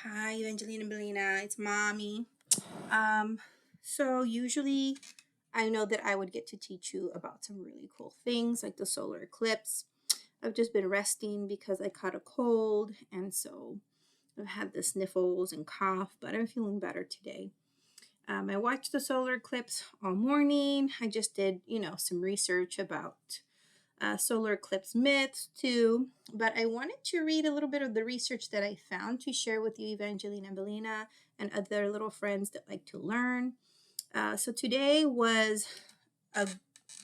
Hi, Evangelina Belina. It's mommy. Um, so usually I know that I would get to teach you about some really cool things like the solar eclipse. I've just been resting because I caught a cold, and so I've had the sniffles and cough, but I'm feeling better today. I watched the solar eclipse all morning. I just did, some research about solar eclipse myths too. But I wanted to read a little bit of the research that I found to share with you, Evangelina and Belina, and other little friends that like to learn. So today was a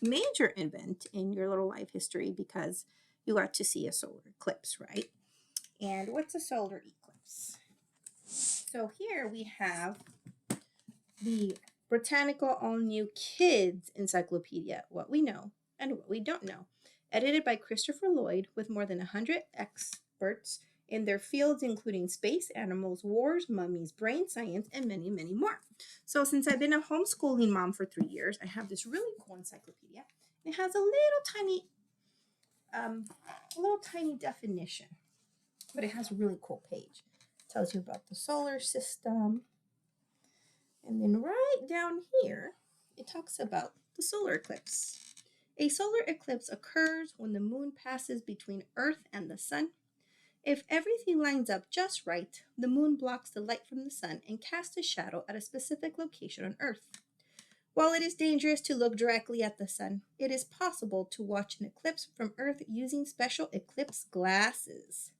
major event in your little life history because you got to see a solar eclipse, right? And what's a solar eclipse? So here we have the Britannica All New Kids Encyclopedia, What We Know and What We Don't Know, edited by Christopher Lloyd with more than 100 experts in their fields, including space, animals, wars, mummies, brain science, and many, many more. So since I've been a homeschooling mom for 3 years, I have this really cool encyclopedia. It has a little tiny definition, but it has a really cool page. It tells you about the solar system, and then right down here, it talks about the solar eclipse. A solar eclipse occurs when the moon passes between Earth and the sun. If everything lines up just right, the moon blocks the light from the sun and casts a shadow at a specific location on Earth. While it is dangerous to look directly at the sun, it is possible to watch an eclipse from Earth using special eclipse glasses.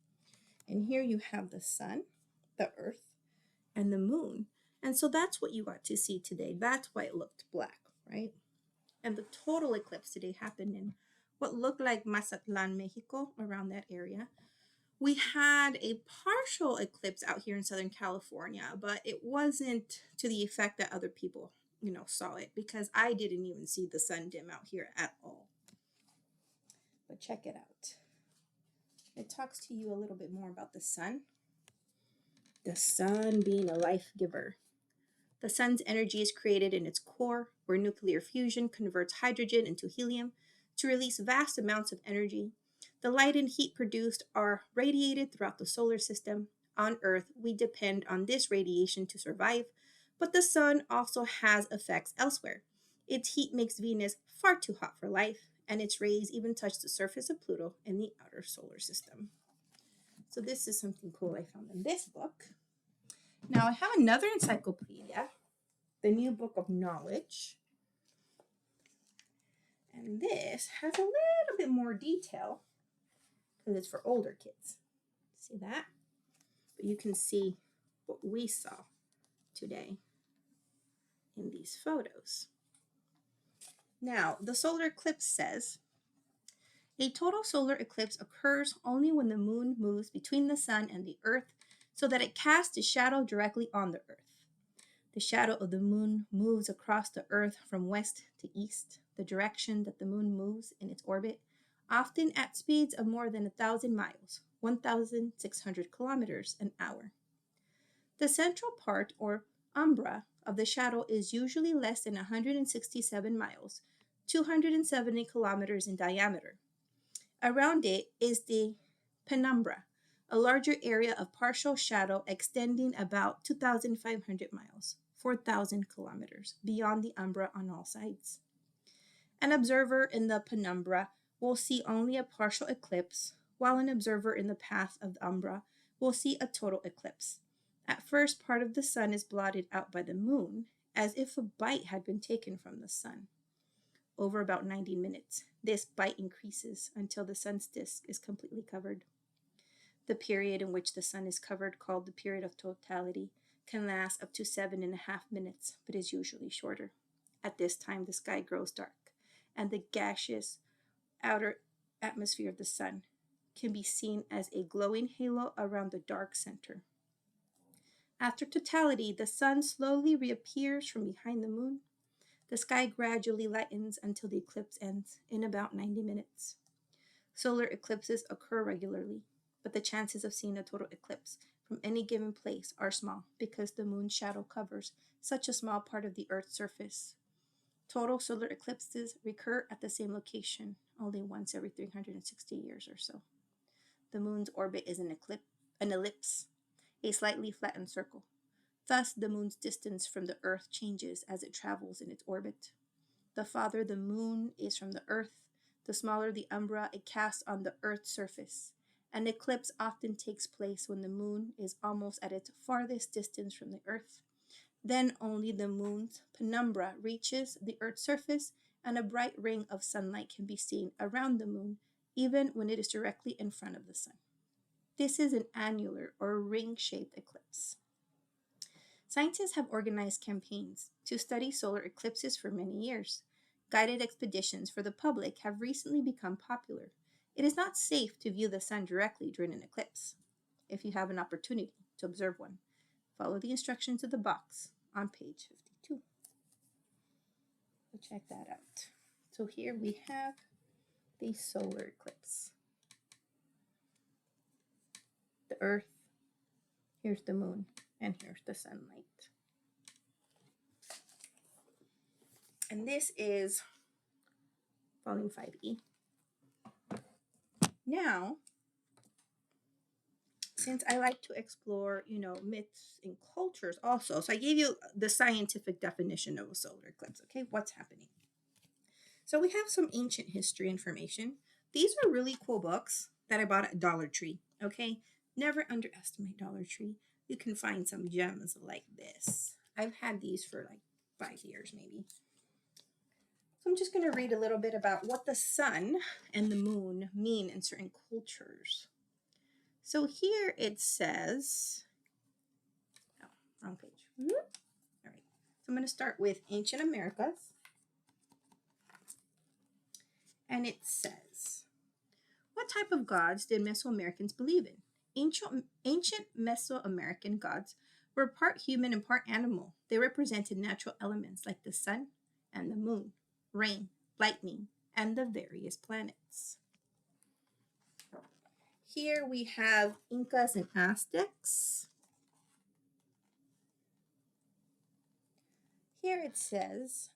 And here you have the sun, the Earth, and the moon. And so that's what you got to see today. That's why it looked black, right? And the total eclipse today happened in what looked like Mazatlan, Mexico, around that area. We had a partial eclipse out here in Southern California, but it wasn't to the effect that other people, saw it, because I didn't even see the sun dim out here at all. But check it out. It talks to you a little bit more about the sun. The sun being a life giver. The sun's energy is created in its core, where nuclear fusion converts hydrogen into helium to release vast amounts of energy. The light and heat produced are radiated throughout the solar system. On Earth, we depend on this radiation to survive, but the sun also has effects elsewhere. Its heat makes Venus far too hot for life, and its rays even touch the surface of Pluto in the outer solar system. So this is something cool I found in this book. Now I have another encyclopedia, the New Book of Knowledge. And this has a little bit more detail because it's for older kids. See that? But you can see what we saw today in these photos. Now, the solar eclipse says, a total solar eclipse occurs only when the moon moves between the sun and the earth so that it casts a shadow directly on the earth. The shadow of the moon moves across the earth from west to east, the direction that the moon moves in its orbit, often at speeds of more than 1,000 miles, 1,600 kilometers an hour. The central part, or umbra, of the shadow is usually less than 167 miles, 270 kilometers in diameter. Around it is the penumbra, a larger area of partial shadow extending about 2,500 miles, 4,000 kilometers, beyond the umbra on all sides. An observer in the penumbra will see only a partial eclipse, while an observer in the path of the umbra will see a total eclipse. At first, part of the sun is blotted out by the moon, as if a bite had been taken from the sun. Over about 90 minutes, this bite increases until the sun's disk is completely covered. The period in which the sun is covered, called the period of totality, can last up to 7.5 minutes, but is usually shorter. At this time, the sky grows dark, and the gaseous outer atmosphere of the sun can be seen as a glowing halo around the dark center. After totality, the sun slowly reappears from behind the moon. The sky gradually lightens until the eclipse ends in about 90 minutes. Solar eclipses occur regularly, but the chances of seeing a total eclipse from any given place are small because the moon's shadow covers such a small part of the Earth's surface. Total solar eclipses recur at the same location only once every 360 years or so. The moon's orbit is an ellipse. a slightly flattened circle. Thus, the moon's distance from the Earth changes as it travels in its orbit. The farther the moon is from the Earth, the smaller the umbra it casts on the Earth's surface. An eclipse often takes place when the moon is almost at its farthest distance from the Earth. Then only the moon's penumbra reaches the Earth's surface, and a bright ring of sunlight can be seen around the moon, even when it is directly in front of the sun. This is an annular or ring-shaped eclipse. Scientists have organized campaigns to study solar eclipses for many years. Guided expeditions for the public have recently become popular. It is not safe to view the sun directly during an eclipse. If you have an opportunity to observe one, follow the instructions of the box on page 52. So check that out. So here we have the solar eclipse. The Earth, here's the moon, and here's the sunlight. And this is volume 5E. Now, since I like to explore, myths and cultures also, so I gave you the scientific definition of a solar eclipse, okay? What's happening? So we have some ancient history information. These are really cool books that I bought at Dollar Tree, okay? Never underestimate Dollar Tree. You can find some gems like this. I've had these for like 5 years maybe. So I'm just going to read a little bit about what the sun and the moon mean in certain cultures. So here it says, wrong page. All right. So I'm going to start with Ancient Americas. And it says, what type of gods did Mesoamericans believe in? Ancient Mesoamerican gods were part human and part animal. They represented natural elements like the sun and the moon, rain, lightning, and the various planets. Here we have Incas and Aztecs. Here it says,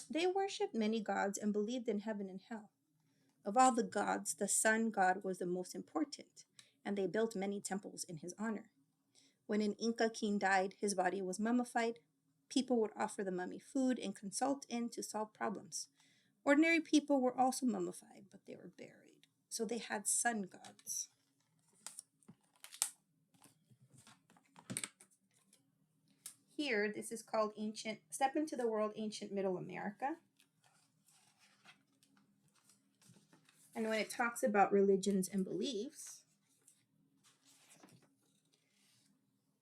they worshipped many gods and believed in heaven and hell. Of all the gods, the sun god was the most important, and they built many temples in his honor. When an Inca king died, his body was mummified. People would offer the mummy food and consult in to solve problems. Ordinary people were also mummified, but they were buried. So they had sun gods. Here, this is called Step into the World, Ancient Middle America. And when it talks about religions and beliefs,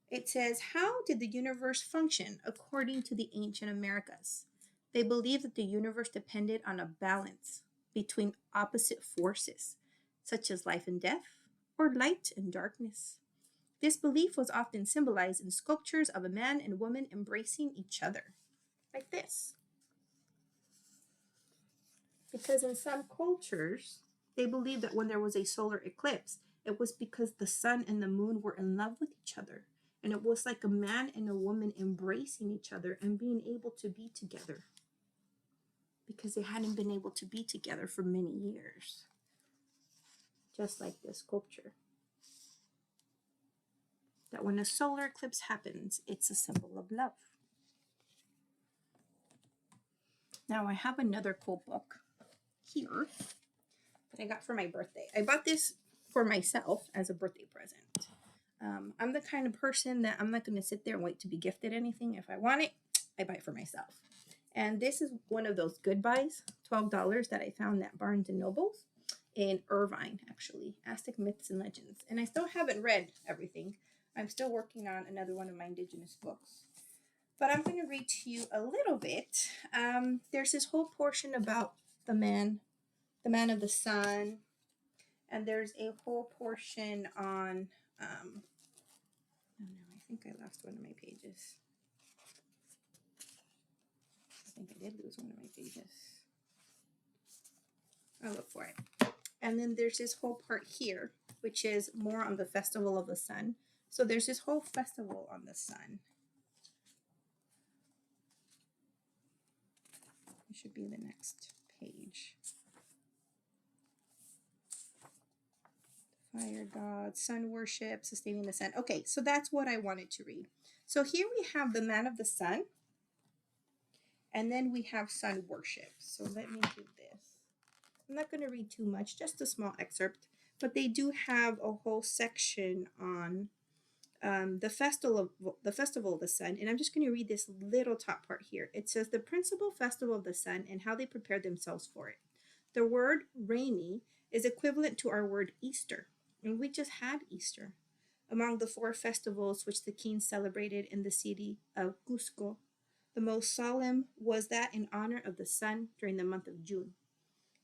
it says, how did the universe function according to the ancient Americas? They believed that the universe depended on a balance between opposite forces, such as life and death, or light and darkness. This belief was often symbolized in sculptures of a man and woman embracing each other, like this. Because in some cultures, they believed that when there was a solar eclipse, it was because the sun and the moon were in love with each other. And it was like a man and a woman embracing each other and being able to be together. Because they hadn't been able to be together for many years. Just like this sculpture. That when a solar eclipse happens, it's a symbol of love. Now I have another cool book here that I got for my birthday. I bought this for myself as a birthday present. I'm the kind of person that I'm not going to sit there and wait to be gifted anything. If I want it, I buy it for myself. And this is one of those good buys, $12 that I found at Barnes & Noble's in Irvine, actually. Aztec Myths and Legends. And I still haven't read everything. I'm still working on another one of my Indigenous books. But I'm going to read to you a little bit. There's this whole portion about the man of the sun. And there's a whole portion on, oh no, I think I lost one of my pages. I think I did lose one of my pages. I'll look for it. And then there's this whole part here, which is more on the Festival of the Sun. So there's this whole festival on the sun. It should be the next page. Fire god, sun worship, sustaining the sun. Okay, so that's what I wanted to read. So here we have the man of the sun, and then we have sun worship. So let me do this. I'm not going to read too much, just a small excerpt, but they do have a whole section on the festival of the sun, and I'm just going to read this little top part here. It says the principal festival of the sun and how they prepared themselves for it. The word Rami is equivalent to our word Easter, and we just had Easter. Among the 4 festivals which the king celebrated in the city of Cusco, the most solemn was that in honor of the sun during the month of June.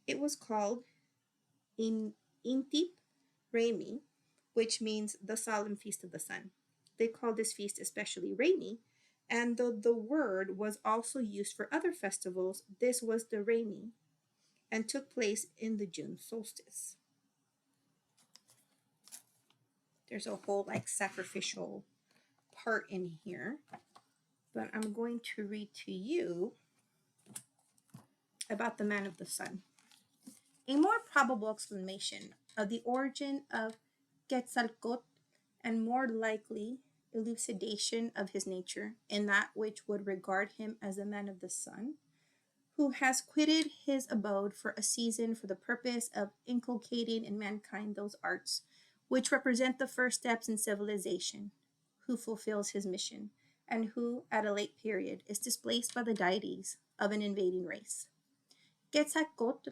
It was called Intip Rami, which means the solemn feast of the sun. They called this feast especially rainy, and though the word was also used for other festivals, this was the Rami and took place in the June solstice. There's a whole sacrificial part in here, but I'm going to read to you about the man of the sun. A more probable explanation of the origin of Quetzalcoatl, and more likely elucidation of his nature in that which would regard him as a man of the sun, who has quitted his abode for a season for the purpose of inculcating in mankind those arts which represent the first steps in civilization, who fulfills his mission, and who, at a late period, is displaced by the deities of an invading race. Quetzalcoatl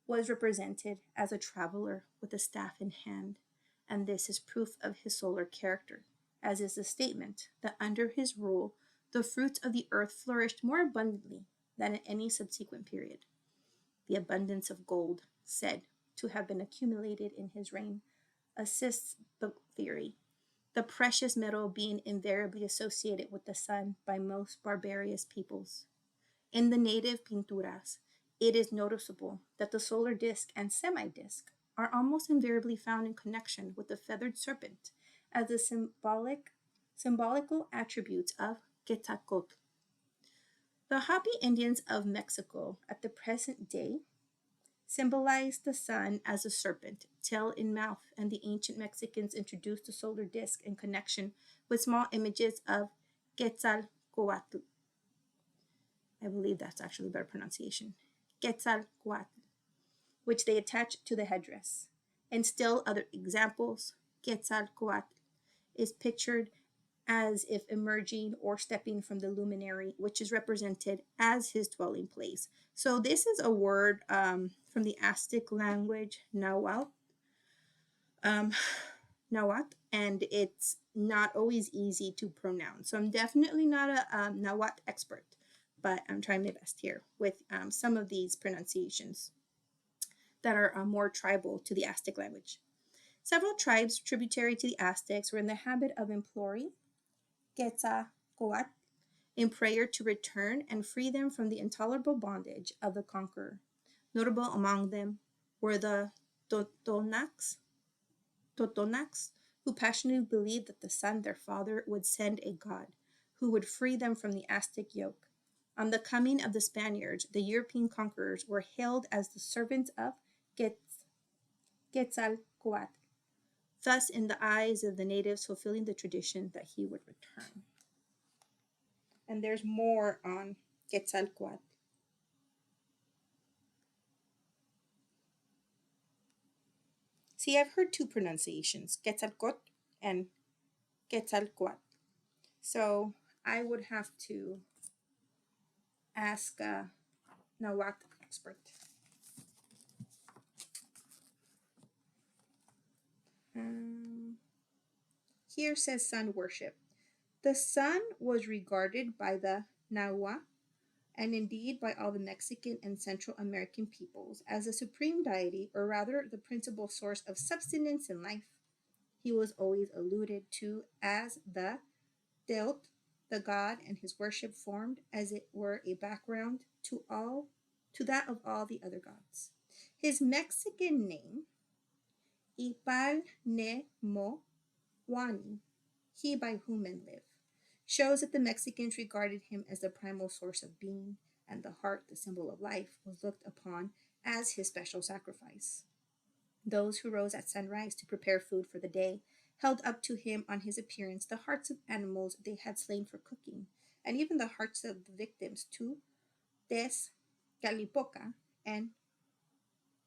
was represented as a traveler with a staff in hand, and this is proof of his solar character, as is the statement that under his rule the fruits of the earth flourished more abundantly than in any subsequent period. The abundance of gold, said to have been accumulated in his reign, assists the theory, the precious metal being invariably associated with the sun by most barbarous peoples. In the native pinturas, it is noticeable that the solar disk and semi-disk are almost invariably found in connection with the feathered serpent as the symbolical attributes of Quetzalcoatl. The Hopi Indians of Mexico at the present day symbolize the sun as a serpent, tail in mouth, and the ancient Mexicans introduced the solar disk in connection with small images of Quetzalcoatl. I believe that's actually a better pronunciation. Quetzalcoatl, which they attach to the headdress. And still other examples, Quetzalcoatl is pictured as if emerging or stepping from the luminary, which is represented as his dwelling place. So this is a word from the Aztec language, Nahuatl, and it's not always easy to pronounce. So I'm definitely not a Nahuatl expert, but I'm trying my best here with some of these pronunciations that are more tribal to the Aztec language. Several tribes tributary to the Aztecs were in the habit of imploring Quetzalcoatl in prayer to return and free them from the intolerable bondage of the conqueror. Notable among them were the Totonacs, who passionately believed that the sun, their father, would send a god who would free them from the Aztec yoke. On the coming of the Spaniards, the European conquerors were hailed as the servants of Quetzalcoatl, thus in the eyes of the natives fulfilling the tradition that he would return. And there's more on Quetzalcoatl. See, I've heard 2 pronunciations, Quetzalcoatl and Quetzalcoatl. So I would have to ask a Nahuatl expert. Here says sun worship. The sun was regarded by the Nahua, and indeed by all the Mexican and Central American peoples, as a supreme deity, or rather the principal source of subsistence in life. He was always alluded to as the Teot, the god, and his worship formed, as it were, a background to that of all the other gods. His Mexican name, Ipalnemohuani, he by whom men live, shows that the Mexicans regarded him as the primal source of being, and the heart, the symbol of life, was looked upon as his special sacrifice. Those who rose at sunrise to prepare food for the day held up to him on his appearance the hearts of animals they had slain for cooking, and even the hearts of the victims to Des Calipoca and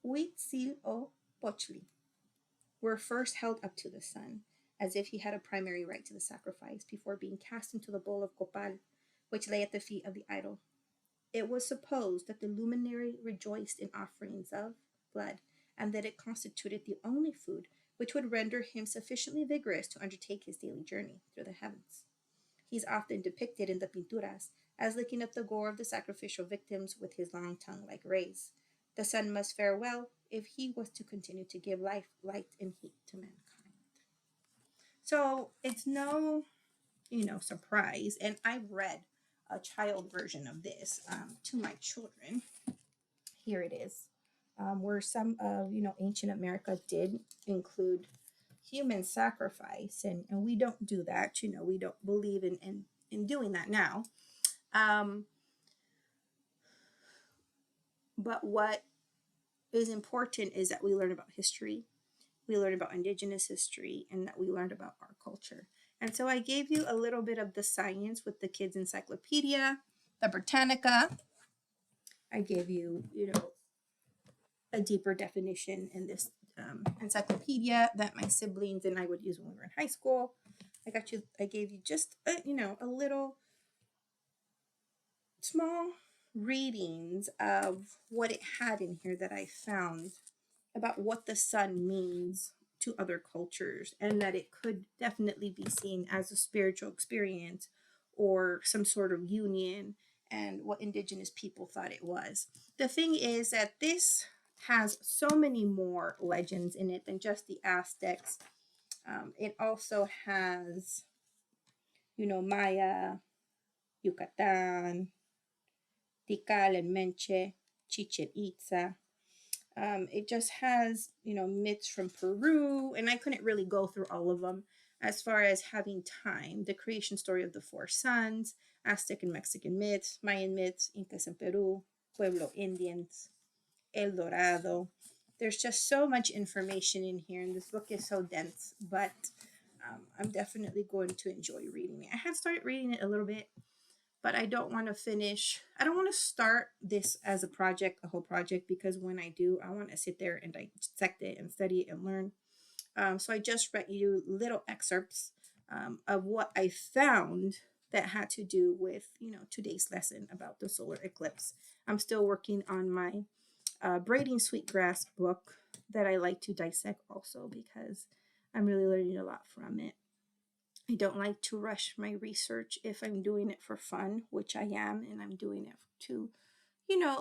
Huitzilopochtli were first held up to the sun, as if he had a primary right to the sacrifice, before being cast into the bowl of copal, which lay at the feet of the idol. It was supposed that the luminary rejoiced in offerings of blood, and that it constituted the only food which would render him sufficiently vigorous to undertake his daily journey through the heavens. He is often depicted in the pinturas as licking up the gore of the sacrificial victims with his long tongue like rays. The sun must fare well if he was to continue to give life, light, and heat to mankind. So it's no, surprise. And I've read a child version of this to my children. Here it is, where some of ancient America did include human sacrifice, and we don't do that. We don't believe in doing that now. But what is important is that we learn about history, we learn about Indigenous history, and that we learned about our culture. And so I gave you a little bit of the science with the kids' encyclopedia, the Britannica. I gave you, a deeper definition in this encyclopedia that my siblings and I would use when we were in high school. I gave you just, a little small readings of what it had in here that I found about what the sun means to other cultures, and that it could definitely be seen as a spiritual experience or some sort of union, and what Indigenous people thought it was. The thing is that this has so many more legends in it than just the Aztecs. It also has, Maya, Yucatan, Tikal and Menche, Chichen Itza. It just has, myths from Peru, and I couldn't really go through all of them as far as having time. The creation story of the four sons, Aztec and Mexican myths, Mayan myths, Incas in Peru, Pueblo Indians, El Dorado. There's just so much information in here, and this book is so dense, but I'm definitely going to enjoy reading it. I had started reading it a little bit, but I don't want to start this as a whole project, because when I do, I want to sit there and dissect it and study it and learn. So I just read you little excerpts of what I found that had to do with, today's lesson about the solar eclipse. I'm still working on my braiding sweetgrass book that I like to dissect also, because I'm really learning a lot from it. I don't like to rush my research if I'm doing it for fun, which I am, and I'm doing it to,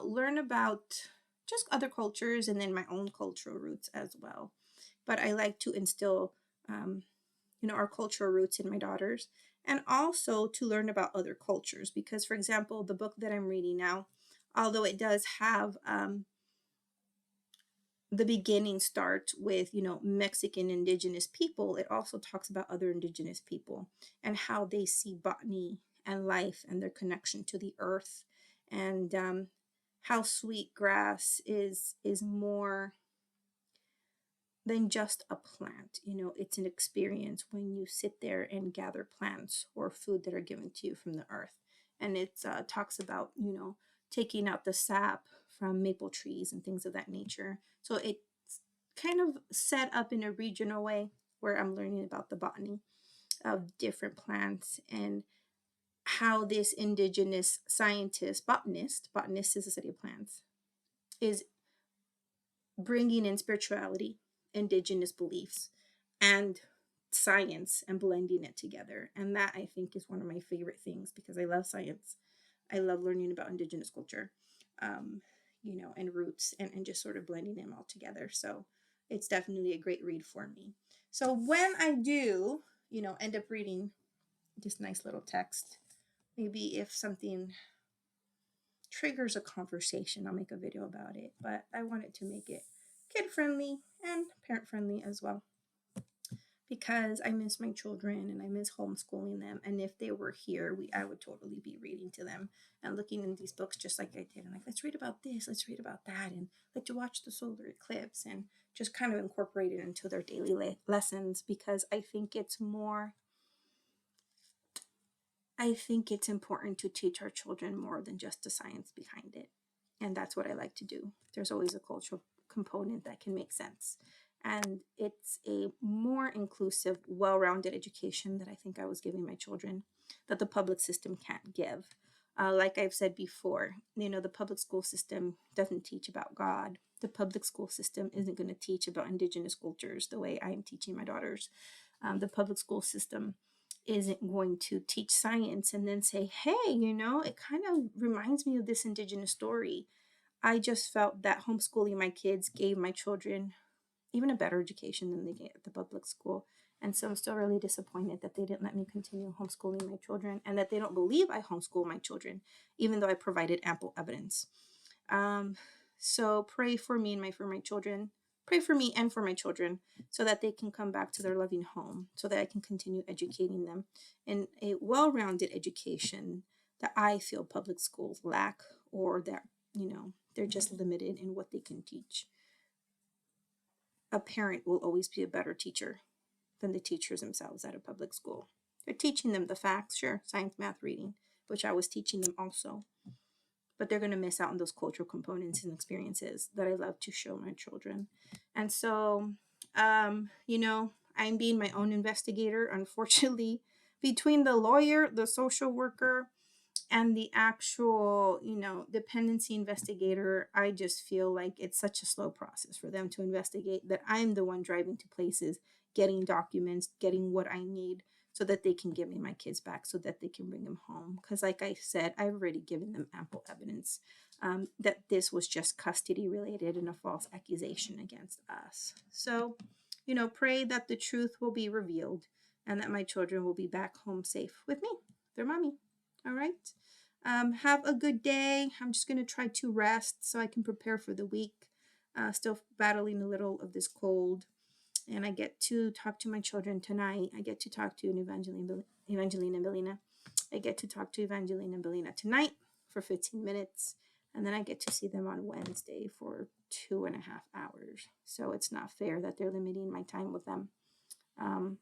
learn about just other cultures and then my own cultural roots as well. But I like to instill, our cultural roots in my daughters, and also to learn about other cultures. Because, for example, the book that I'm reading now, although it does have the beginning start with, Mexican indigenous people, it also talks about other indigenous people and how they see botany and life and their connection to the earth, and how sweet grass is more than just a plant. It's an experience when you sit there and gather plants or food that are given to you from the earth. And it talks about, taking out the sap from maple trees and things of that nature. So it's kind of set up in a regional way where I'm learning about the botany of different plants, and how this indigenous scientist, botanist is a study of plants, is bringing in spirituality, indigenous beliefs, and science, and blending it together. And that, I think, is one of my favorite things, because I love science. I love learning about indigenous culture, and roots, and just sort of blending them all together. So it's definitely a great read for me. So when I do, end up reading this nice little text, maybe if something triggers a conversation, I'll make a video about it. But I wanted to make it kid friendly and parent friendly as well, because I miss my children and I miss homeschooling them. And if they were here, I would totally be reading to them and looking in these books just like I did. And like, let's read about this, let's read about that, and like to watch the solar eclipse and just kind of incorporate it into their daily lessons, because I think it's important to teach our children more than just the science behind it. And that's what I like to do. There's always a cultural component that can make sense. And it's a more inclusive, well-rounded education that I think I was giving my children that the public system can't give. Like I've said before, the public school system doesn't teach about God. The public school system isn't going to teach about Indigenous cultures the way I am teaching my daughters. The public school system isn't going to teach science and then say, hey, it kind of reminds me of this Indigenous story. I just felt that homeschooling my kids gave my children even a better education than they get at the public school. And so I'm still really disappointed that they didn't let me continue homeschooling my children, and that they don't believe I homeschool my children, even though I provided ample evidence. So pray for me and for my children. Pray for me and for my children so that they can come back to their loving home, so that I can continue educating them in a well-rounded education that I feel public schools lack, or that, they're just limited in what they can teach. A parent will always be a better teacher than the teachers themselves at a public school. They're teaching them the facts, sure, science, math, reading, which I was teaching them also. But they're going to miss out on those cultural components and experiences that I love to show my children. And so, I'm being my own investigator, unfortunately, between the lawyer, the social worker, and the actual, dependency investigator. I just feel like it's such a slow process for them to investigate, that I'm the one driving to places, getting documents, getting what I need so that they can give me my kids back, so that they can bring them home. Because like I said, I've already given them ample evidence that this was just custody related and a false accusation against us. So, pray that the truth will be revealed and that my children will be back home safe with me, their mommy. All right. Have a good day. I'm just going to try to rest so I can prepare for the week. Still battling a little of this cold. And I get to talk to my children tonight. I get to talk to Evangeline and Belina. I get to talk to Evangeline and Belina tonight for 15 minutes. And then I get to see them on Wednesday for 2.5 hours. So it's not fair that they're limiting my time with them. And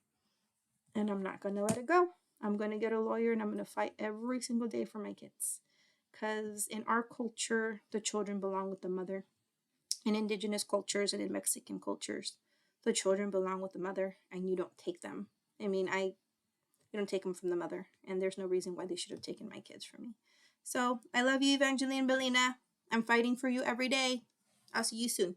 I'm not going to let it go. I'm going to get a lawyer, and I'm going to fight every single day for my kids. Because in our culture, the children belong with the mother. In Indigenous cultures and in Mexican cultures, the children belong with the mother, and you don't take them. You don't take them from the mother, and there's no reason why they should have taken my kids from me. So I love you, Evangeline Belina. I'm fighting for you every day. I'll see you soon.